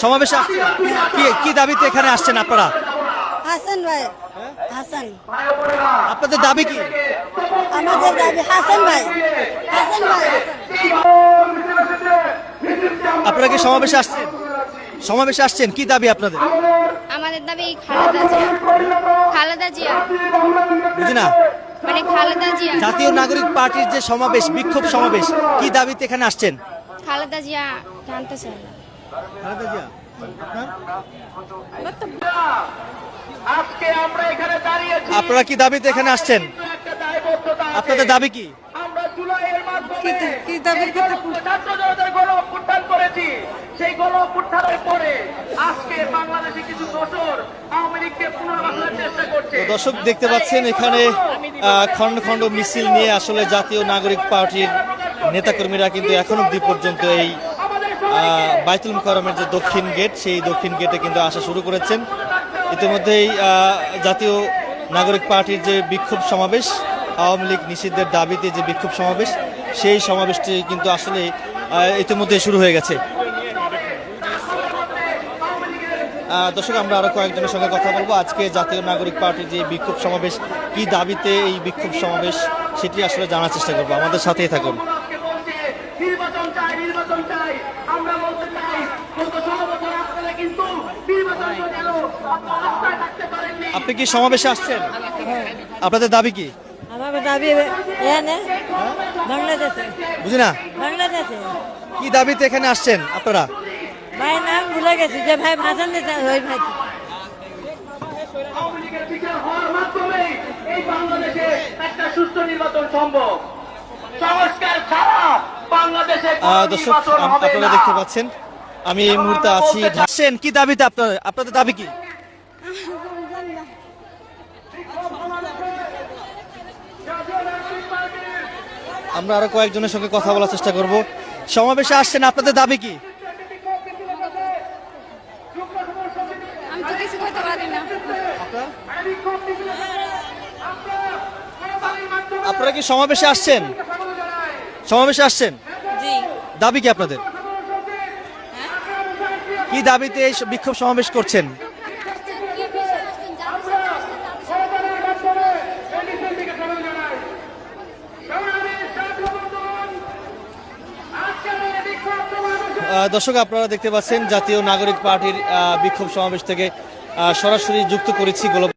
সমাবেশে কি দাবিতে এখানে আসছেন আপনারা? হাসান ভাই, হাসান। আপনাদের দাবি কি? আমাদের দাবি হাসান ভাই, হাসান ভাই। আপনারা কি সমাবেশে আসছেন? সমাবেশে আসছেন, কি দাবি আপনাদের? আমাদের দাবি খালেদা জিয়া, খালেদা জিয়া, বুঝি না। মানে খালেদা জিয়া, জাতীয় নাগরিক পার্টির যে সমাবেশ, বিক্ষোভ সমাবেশ, কি দাবিতে এখানে আসছেন? খালেদা জিয়া জানতে চাই। আজকে আমরা এখানে দাঁড়িয়েছি, আপনারা কি দাবিতে এখানে আসছেন? একটা দায়বদ্ধতা আছে। আপনাদের দাবি কি? আমরা জুলাইয়ের মাধ্যমে কি দাবির কথা? ছাত্র জনতার গণ অভ্যুত্থান করেছি। সেই গণ অভ্যুত্থানের পরে আজকে বাংলাদেশে কিছু দোসর আওয়ামী লীগকে পুনর্বাসনের চেষ্টা করছে। তো দর্শক দেখতে পাচ্ছেন এখানে খন্ড খন্ড মিছিল নিয়ে আসলে জাতীয় নাগরিক পার্টির নেতাকর্মীরা কিন্তু এখন অব্দি পর্যন্ত এই বাইতুল মুকাররমের যে দক্ষিণ গেট, সেই দক্ষিণ গেটে কিন্তু আসা শুরু করেছেন। ইতিমধ্যেই জাতীয় নাগরিক পার্টির যে বিক্ষোভ সমাবেশ, আওয়ামী লীগ নিষিদ্ধের দাবিতে যে বিক্ষোভ সমাবেশ, সেই সমাবেশটি কিন্তু আসলে ইতিমধ্যে শুরু হয়ে গেছে। দর্শক, আমরা আরো কয়েকজনের সঙ্গে কথা বলবো। আজকে জাতীয় নাগরিক পার্টির যে বিক্ষোভ সমাবেশ, কি দাবিতে এই বিক্ষোভ সমাবেশ, সেটি আসলে জানার চেষ্টা করবো। আমাদের সাথেই থাকুন। নির্বাচন চাই, নির্বাচন চাই। আমরা বলতে চাই, গত 16 বছর আপনারা কিন্তু নির্বাচন করে রাস্তায় থাকতে পারেননি। আপনি কি সমাবেশে আসছেন? আপনাদের দাবি কি? আমাদের দাবি এখানে বাংলাদেশে, বুঝি না। বাংলাদেশে। কি দাবিতে এখানে আসছেন আপনারা? ভাই নাম ভুলে গেছি, যে ভাই ভাষণ দিতে ওই ভাই। আওয়ামী লীগের বিচার হওয়ার মাধ্যমে এই বাংলাদেশে একটা সুষ্ঠু নির্বাচন সম্ভব। সংস্কার ছাড়া বাংলাদেশে কোনো দর্শক, নির্বাচন হবে আপনারা না। দেখতে পাচ্ছেন আমি এই মুহূর্তে আছি। আসছেন, কি দাবিতে আপনাদের দাবি কি? আমরা আরো কয়েকজনের সঙ্গে কথা বলার চেষ্টা করব। সমাবেশে আসছেন, আপনাদের দাবি কি? আমি তো কিছু করতে পারি না। আপনারা কি সমাবেশে আসছেন? সমাবেশে আসছেন, জি, দাবি কি আপনাদের? কি দাবিতে এই বিক্ষোভ সমাবেশ করছেন? দর্শক, আপনারা দেখতে পাচ্ছেন জাতীয় নাগরিক পার্টির বিক্ষোভ সমাবেশ থেকে সরাসরি যুক্ত করেছি